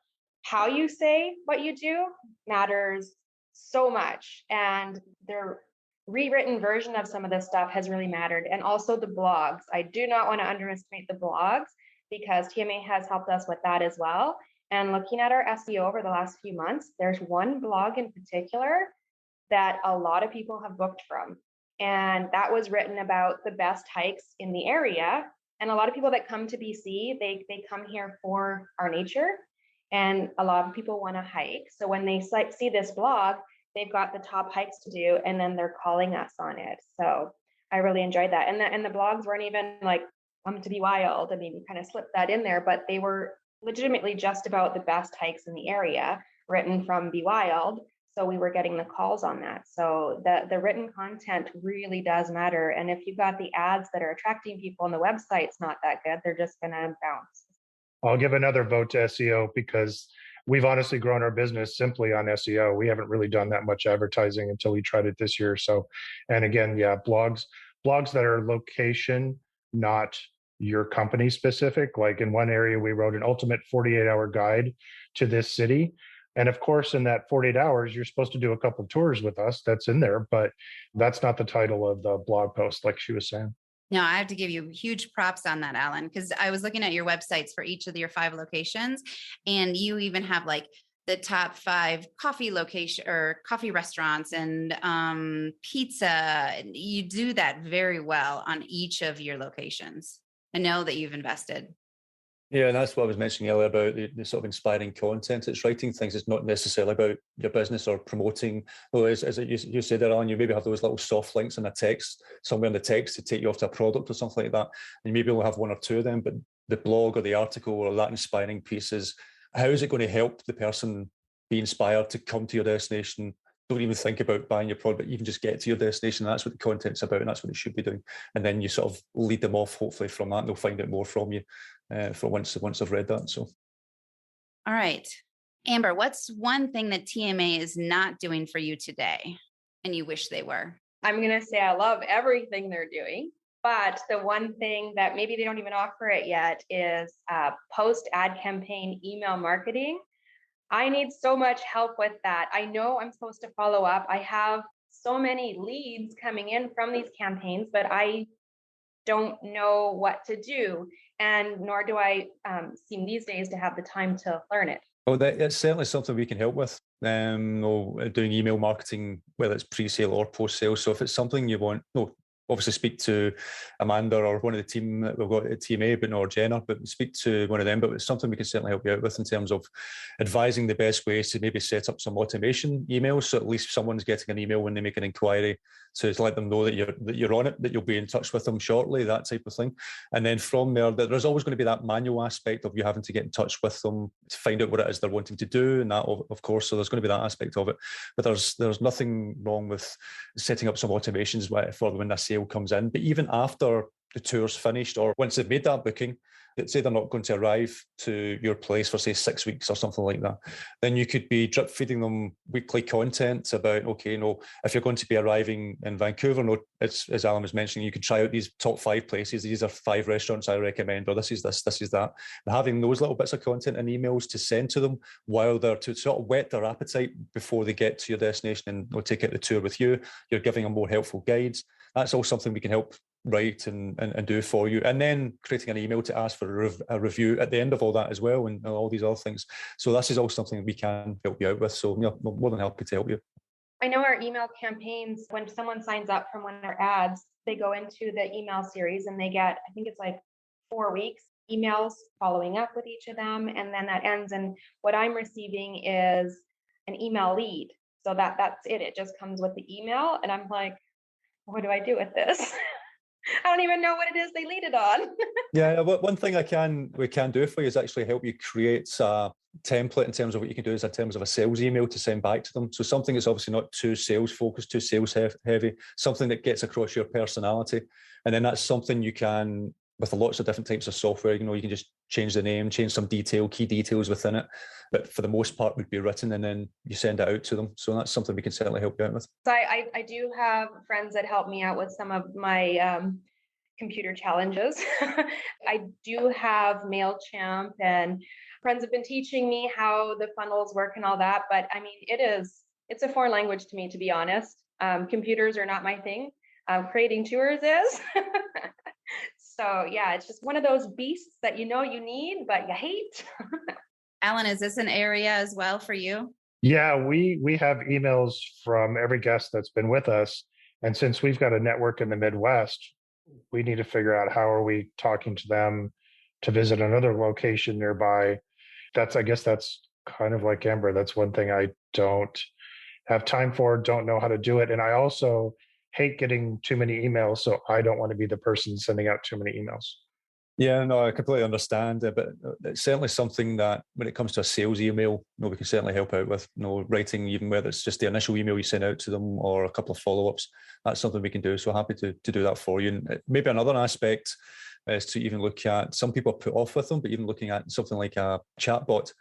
how you say what you do matters so much. And the rewritten version of some of this stuff has really mattered. And also the blogs. I do not want to underestimate the blogs because TMA has helped us with that as well. And looking at our SEO over the last few months, there's one blog in particular that a lot of people have booked from. And that was written about the best hikes in the area. And a lot of people that come to BC, they come here for our nature. And a lot of people want to hike. So when they see this blog, they've got the top hikes to do, and then they're calling us on it. So I really enjoyed that. And the blogs weren't even like, come to Be Wild. I mean, we kind of slipped that in there, but they were legitimately just about the best hikes in the area, written from Be Wild. So we were getting the calls on that. So the written content really does matter. And if you've got the ads that are attracting people and the website's not that good, they're just going to bounce. I'll give another vote to SEO because we've honestly grown our business simply on SEO. We haven't really done that much advertising until we tried it this year. So, and again, yeah, blogs that are location, not your company specific. Like in one area, we wrote an ultimate 48-hour guide to this city. And of course, in that 48 hours, you're supposed to do a couple of tours with us. That's in there, but that's not the title of the blog post, like she was saying. No, I have to give you huge props on that, Alan, because I was looking at your websites for each of your 5 locations, and you even have like the top 5 coffee location or coffee restaurants and pizza. You do that very well on each of your locations. I know that you've invested. Yeah, and that's what I was mentioning earlier about the sort of inspiring content. It's writing things. It's not necessarily about your business or promoting. Well, as you said there, Alan, you maybe have those little soft links in a text, somewhere in the text to take you off to a product or something like that. And you maybe only have 1 or 2 of them, but the blog or the article or that inspiring piece is, how is it going to help the person be inspired to come to your destination? Don't even think about buying your product, even just get to your destination. That's what the content's about, and that's what it should be doing. And then you sort of lead them off, hopefully, from that, and they'll find out more from you for once I've read that. So, all right, Amber, what's one thing that TMA is not doing for you today, and you wish they were? I'm going to say I love everything they're doing, but the one thing that maybe they don't even offer it yet is post ad campaign email marketing. I need so much help with that. I know I'm supposed to follow up. I have so many leads coming in from these campaigns, but I don't know what to do. And nor do I seem these days to have the time to learn it. Well, it's certainly something we can help with. Doing email marketing, whether it's pre-sale or post-sale. So if it's something you want, obviously speak to Amanda or one of the team that we've got at TMA, but or Jenna, but speak to one of them. But it's something we can certainly help you out with in terms of advising the best ways to maybe set up some automation emails. So at least someone's getting an email when they make an inquiry to let them know that you're on it, that you'll be in touch with them shortly, that type of thing. And then from there, there's always going to be that manual aspect of you having to get in touch with them to find out what it is they're wanting to do. And that, of course, so there's going to be that aspect of it. But there's nothing wrong with setting up some automations for when a sale comes in. But even after the tour's finished, or once they've made that booking, say they're not going to arrive to your place for, say, 6 weeks or something like that, then you could be drip feeding them weekly content about, if you're going to be arriving in Vancouver, as Alan was mentioning, you could try out these top 5 places. These are 5 restaurants I recommend, or this is this is that. And having those little bits of content and emails to send to them while they're to sort of whet their appetite before they get to your destination and they'll take out the tour with you. You're giving them more helpful guides. That's all something we can help write and do for you, and then creating an email to ask for a review at the end of all that as well, and all these other things. So this is all something we can help you out with. So I'm more than happy to help you. I know our email campaigns, when someone signs up from one of our ads, they go into the email series and they get, I think it's like 4 weeks emails following up with each of them, and then that ends. And what I'm receiving is an email lead. So that's it. It just comes with the email, and I'm like, what do I do with this? I don't even know what it is they lead it on. Yeah, one thing we can do for you is actually help you create a template in terms of what you can do is in terms of a sales email to send back to them. So something that's obviously not too sales focused, too sales heavy, something that gets across your personality. And then that's something you can, with lots of different types of software, you can just change the name, change some key details within it. But for the most part would be written, and then you send it out to them. So that's something we can certainly help you out with. So I do have friends that help me out with some of my computer challenges. I do have MailChimp, and friends have been teaching me how the funnels work and all that. But I mean, it's a foreign language to me, to be honest. Computers are not my thing. Creating tours is. So yeah, it's just one of those beasts that you need, but you hate. Alan, is this an area as well for you? Yeah, we have emails from every guest that's been with us. And since we've got a network in the Midwest, We need to figure out how are we talking to them to visit another location nearby. I guess that's kind of like Amber. That's one thing I don't have time for, don't know how to do it. And I also hate getting too many emails. So I don't want to be the person sending out too many emails. Yeah, no, I completely understand it, but it's certainly something that when it comes to a sales email, we can certainly help out with, writing, even whether it's just the initial email you send out to them or a couple of follow-ups. That's something we can do. So happy to do that for you. And maybe another aspect is to even look at, some people are put off with them, but even looking at something like a chatbot.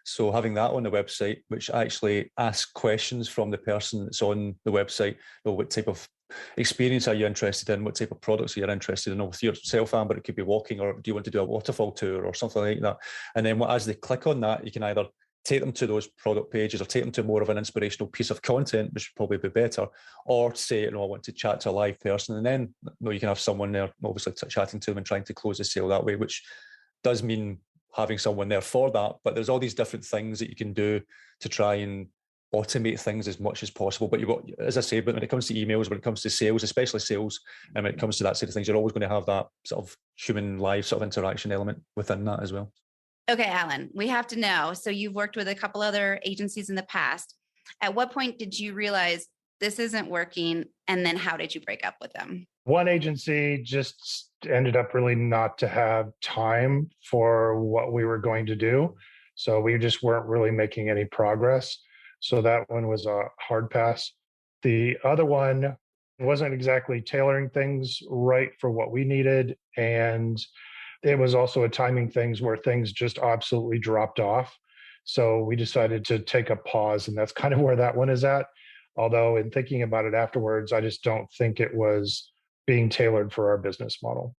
So having that on the website, which actually asks questions from the person that's on the website, what type of experience are you interested in? What type of products are you interested in? With yourself, Amber, it could be walking, or do you want to do a waterfall tour or something like that? And then as they click on that, you can either take them to those product pages or take them to more of an inspirational piece of content, which would probably be better, or say, I want to chat to a live person. And then you can have someone there, obviously chatting to them and trying to close the sale that way, which does mean having someone there for that. But there's all these different things that you can do to try and automate things as much as possible. But you've got, as I say, but when it comes to emails, when it comes to sales, especially sales, and when it comes to that sort of things, you're always going to have that sort of human live sort of interaction element within that as well. Okay, Alan, we have to know. So you've worked with a couple other agencies in the past. At what point did you realize this isn't working? And then how did you break up with them? One agency just ended up really not to have time for what we were going to do. So we just weren't really making any progress. So that one was a hard pass. The other one wasn't exactly tailoring things right for what we needed. And it was also a timing things where things just absolutely dropped off. So we decided to take a pause, and that's kind of where that one is at. Although in thinking about it afterwards, I just don't think it was being tailored for our business model.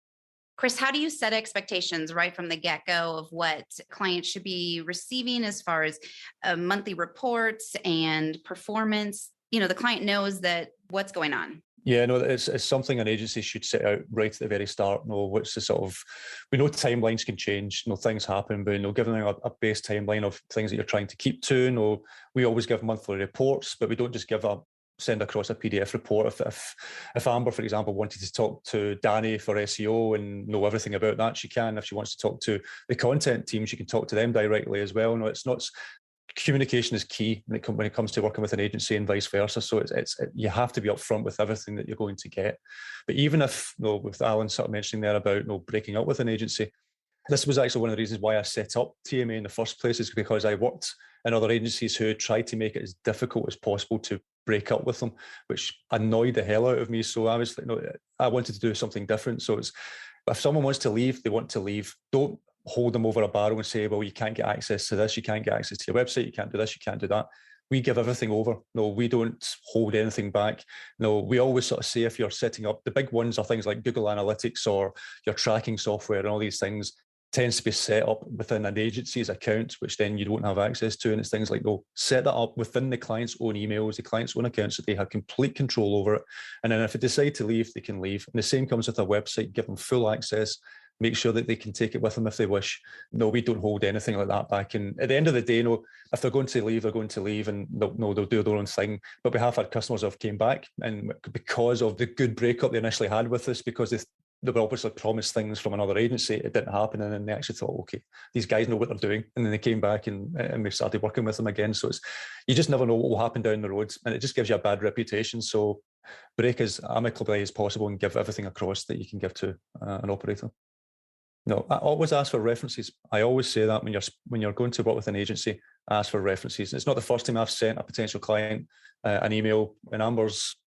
Chris, how do you set expectations right from the get-go of what clients should be receiving as far as monthly reports and performance? The client knows that what's going on. Yeah, no, it's something an agency should set out right at the very start. What's the sort of, we know timelines can change, things happen, but giving them a base timeline of things that you're trying to keep to. We always give monthly reports, but we don't just send across a PDF report. If Amber, for example, wanted to talk to Danny for SEO and know everything about that, she can. If she wants to talk to the content team, she can talk to them directly as well. It's not. Communication is key when it comes to working with an agency and vice versa. So you have to be upfront with everything that you're going to get. But even if, with Alan sort of mentioning there about breaking up with an agency, this was actually one of the reasons why I set up TMA in the first place, is because I worked in other agencies who tried to make it as difficult as possible to break up with them, which annoyed the hell out of me. So I was like, I wanted to do something different. So if someone wants to leave, they want to leave. Don't hold them over a barrel and say, well, you can't get access to this, you can't get access to your website, you can't do this, you can't do that. We give everything over. No, we don't hold anything back. No, we always sort of say, if you're setting up, the big ones are things like Google Analytics or your tracking software and all these things tends to be set up within an agency's account, which then you don't have access to. And it's things like, set that up within the client's own emails, the client's own accounts, so they have complete control over it. And then if they decide to leave, they can leave. And the same comes with a website, give them full access. Make sure that they can take it with them if they wish. No, we don't hold anything like that back. And at the end of the day, if they're going to leave, they're going to leave, and they'll do their own thing. But we have had customers who have came back, and because of the good breakup they initially had with us, because they were obviously promised things from another agency, it didn't happen, and then they actually thought, okay, these guys know what they're doing, and then they came back and we started working with them again. So you just never know what will happen down the road, and it just gives you a bad reputation. So break as amicably as possible and give everything across that you can give to an operator. No, I always ask for references. I always say that when you're going to work with an agency, ask for references. It's not the first time I've sent a potential client an email when Amber's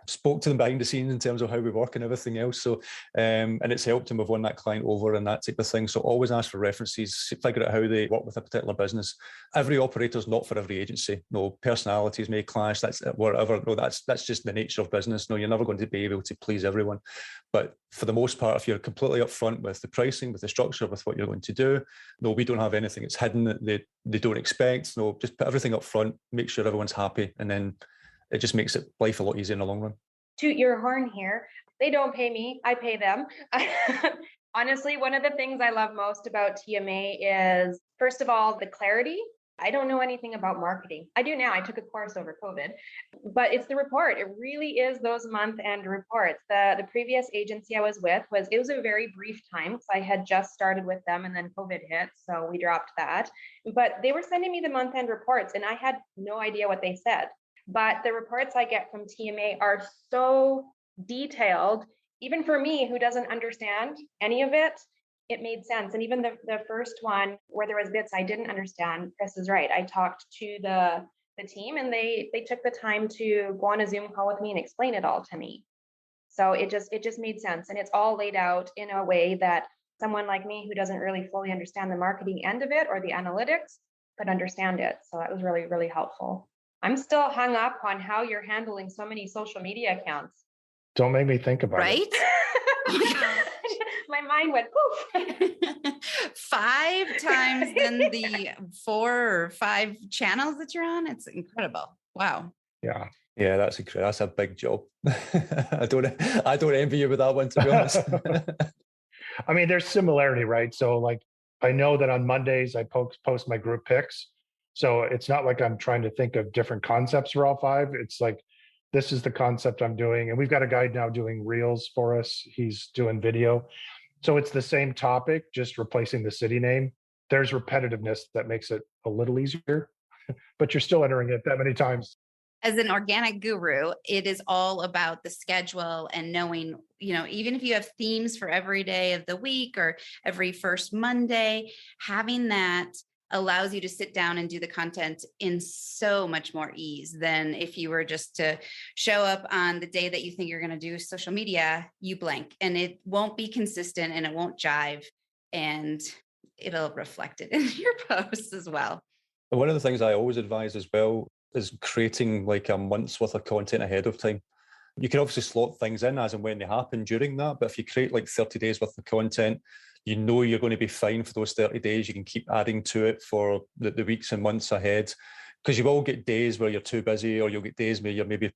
spoke to them behind the scenes in terms of how we work and everything else. So, and it's helped them. We've won that client over and that type of thing. So always ask for references, figure out how they work with a particular business. Every operator is not for every agency. No, personalities may clash. That's whatever. No, that's just the nature of business. No, you're never going to be able to please everyone. But for the most part, if you're completely upfront with the pricing, with the structure, with what you're going to do, no, we don't have anything that's hidden that they don't expect. No, just put everything up front, make sure everyone's happy, and then it just makes life a lot easier in the long run. Toot your horn here. They don't pay me, I pay them. Honestly, one of the things I love most about TMA is, first of all, the clarity I don't know anything about marketing. I do now. I took a course over COVID, but it's the report. It really is those month-end reports. The previous agency I was with it was a very brief time because I had just started with them and then COVID hit, so we dropped that. But they were sending me the month-end reports and I had no idea what they said. But the reports I get from TMA are so detailed, even for me who doesn't understand any of it. It made sense. And even the first one where there was bits I didn't understand, Chris is right. I talked to the team and they took the time to go on a Zoom call with me and explain it all to me. So it just made sense. And it's all laid out in a way that someone like me who doesn't really fully understand the marketing end of it or the analytics could understand it. So that was really, really helpful. I'm still hung up on how you're handling so many social media accounts. Don't make me think about it. Right? My mind went poof. 5 times than the 4 or 5 channels that you're on. It's incredible. Wow. Yeah. Yeah, that's incredible. That's a big job. I don't envy you with that one, to be honest. I mean, there's similarity, right? So like, I know that on Mondays I post my group picks. So it's not like I'm trying to think of different concepts for all 5. It's like, this is the concept I'm doing. And we've got a guy now doing reels for us. He's doing video. So it's the same topic, just replacing the city name. There's repetitiveness that makes it a little easier, but you're still entering it that many times. As an organic guru, it is all about the schedule and knowing, even if you have themes for every day of the week or every first Monday, having that allows you to sit down and do the content in so much more ease than if you were just to show up on the day that you think you're going to do social media, you blank, and it won't be consistent and it won't jive, and it'll reflect it in your posts as well. One of the things I always advise as well is creating like a month's worth of content ahead of time. You can obviously slot things in as and when they happen during that, but if you create like 30 days worth of content, you're going to be fine for those 30 days. You can keep adding to it for the weeks and months ahead, because you will get days where you're too busy, or you'll get days where you're maybe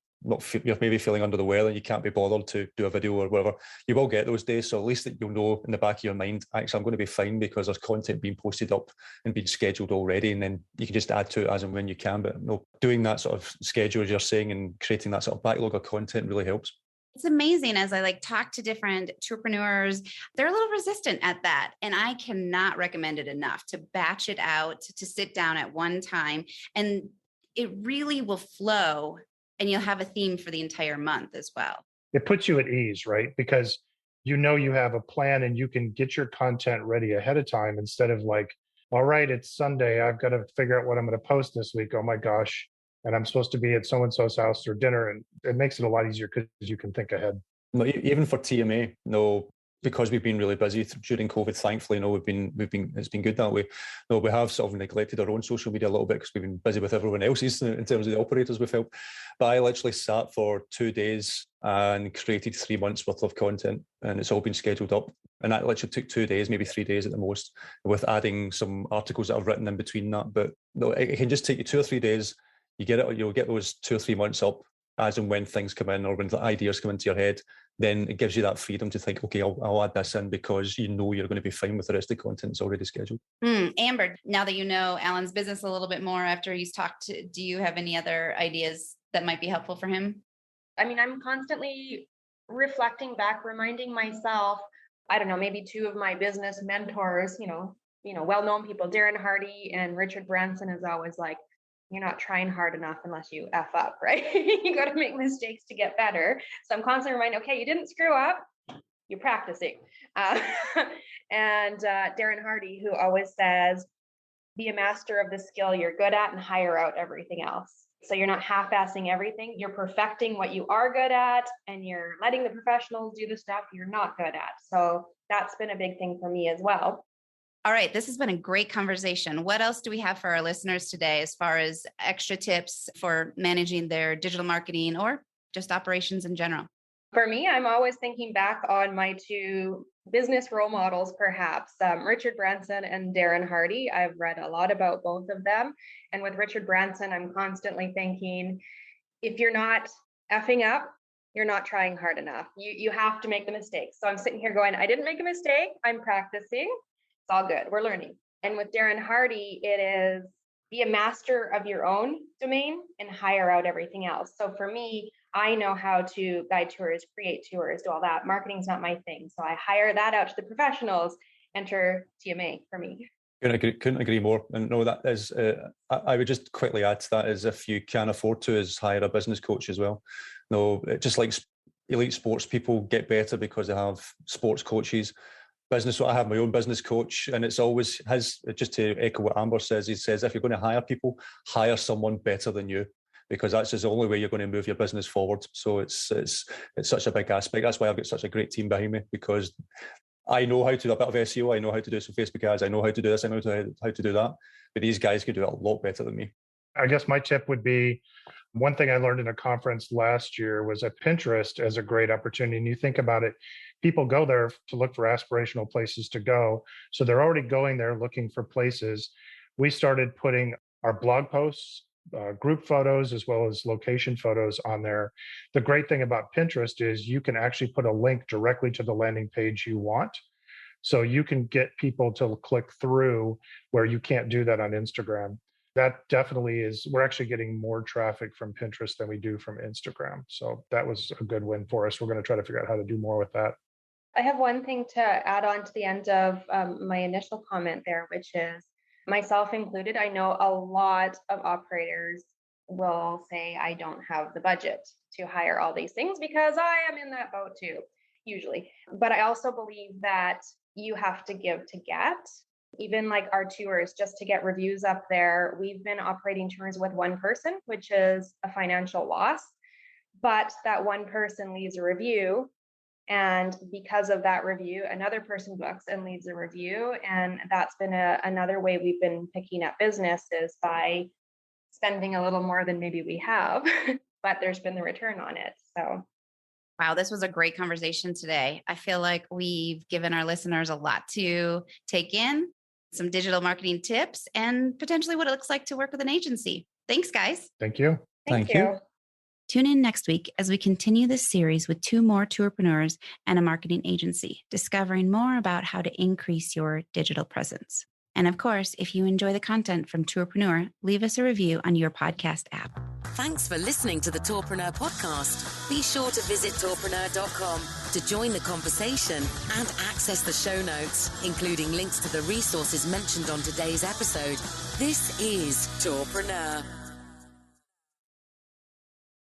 feeling under the weather and you can't be bothered to do a video or whatever. You will get those days. So at least that you'll know in the back of your mind, actually, I'm going to be fine because there's content being posted up and being scheduled already. And then you can just add to it as and when you can. But doing that sort of schedule, as you're saying, and creating that sort of backlog of content really helps. It's amazing as I talk to different entrepreneurs, they're a little resistant at that. And I cannot recommend it enough to batch it out, to sit down at one time, and it really will flow and you'll have a theme for the entire month as well. It puts you at ease, right? Because you have a plan and you can get your content ready ahead of time instead of like, all right, it's Sunday. I've got to figure out what I'm going to post this week. Oh my gosh. And I'm supposed to be at so-and-so's house for dinner. And it makes it a lot easier because you can think ahead. No, even for TMA, because we've been really busy during COVID, thankfully, it's been good that way. No, we have sort of neglected our own social media a little bit because we've been busy with everyone else's in terms of the operators we've helped. But I literally sat for 2 days and created 3 months worth of content, and it's all been scheduled up. And that literally took 2 days, maybe 3 days at the most, with adding some articles that I've written in between that. But no, it can just take you 2 or 3 days. You'll get those 2 or 3 months up as and when things come in or when the ideas come into your head. Then it gives you that freedom to think, okay, I'll add this in because you're going to be fine with the rest of the content that's already scheduled. Amber, now that you know Alan's business a little bit more after he's talked to, do you have any other ideas that might be helpful for him? I mean, I'm constantly reflecting back, reminding myself, I don't know, maybe 2 of my business mentors, well-known people, Darren Hardy and Richard Branson, is always like, you're not trying hard enough unless you F up, right? You got to make mistakes to get better. So I'm constantly reminding, okay, you didn't screw up, you're practicing. And Darren Hardy, who always says, be a master of the skill you're good at and hire out everything else. So you're not half-assing everything, you're perfecting what you are good at and you're letting the professionals do the stuff you're not good at. So that's been a big thing for me as well. All right, this has been a great conversation. What else do we have for our listeners today as far as extra tips for managing their digital marketing or just operations in general? For me, I'm always thinking back on my 2 business role models, perhaps, Richard Branson and Darren Hardy. I've read a lot about both of them. And with Richard Branson, I'm constantly thinking, if you're not effing up, you're not trying hard enough. You have to make the mistakes. So I'm sitting here going, I didn't make a mistake. I'm practicing. It's all good. We're learning. And with Darren Hardy, it is, be a master of your own domain and hire out everything else. So for me, I know how to guide tours, create tours, do all that. Marketing's not my thing. So I hire that out to the professionals. Enter TMA for me. Couldn't agree more. And no, that is, I would just quickly add to that is if you can afford to, is hire a business coach as well. No, just like elite sports people get better because they have sports coaches. I have my own business coach, and it's always just to echo what Amber says, he says, if you're going to hire people, hire someone better than you, because that's just the only way you're going to move your business forward. So it's such a big aspect. That's why I've got such a great team behind me, because I know how to do a bit of SEO. I know how to do some Facebook ads. I know how to do this. I know how to do that. But these guys could do it a lot better than me. I guess my tip would be, one thing I learned in a conference last year was that Pinterest is a great opportunity. And you think about it, people go there to look for aspirational places to go. So they're already going there looking for places. We started putting our blog posts, group photos, as well as location photos on there. The great thing about Pinterest is you can actually put a link directly to the landing page you want. So you can get people to click through where you can't do that on Instagram. That definitely is, we're actually getting more traffic from Pinterest than we do from Instagram. So that was a good win for us. We're going to try to figure out how to do more with that. I have one thing to add on to the end of my initial comment there, which is, myself included, I know a lot of operators will say, I don't have the budget to hire all these things, because I am in that boat too, usually. But I also believe that you have to give to get. Even like our tours, just to get reviews up there, we've been operating tours with one person, which is a financial loss. But that one person leaves a review. And because of that review, another person books and leaves a review. And that's been another way we've been picking up business, is by spending a little more than maybe we have, but there's been the return on it. So, wow, this was a great conversation today. I feel like we've given our listeners a lot to take in, some digital marketing tips, and potentially what it looks like to work with an agency. Thanks, guys. Thank you. Thank you. Tune in next week as we continue this series with 2 more tourpreneurs and a marketing agency, discovering more about how to increase your digital presence. And of course, if you enjoy the content from Tourpreneur, leave us a review on your podcast app. Thanks for listening to the Tourpreneur podcast. Be sure to visit tourpreneur.com to join the conversation and access the show notes, including links to the resources mentioned on today's episode. This is Tourpreneur.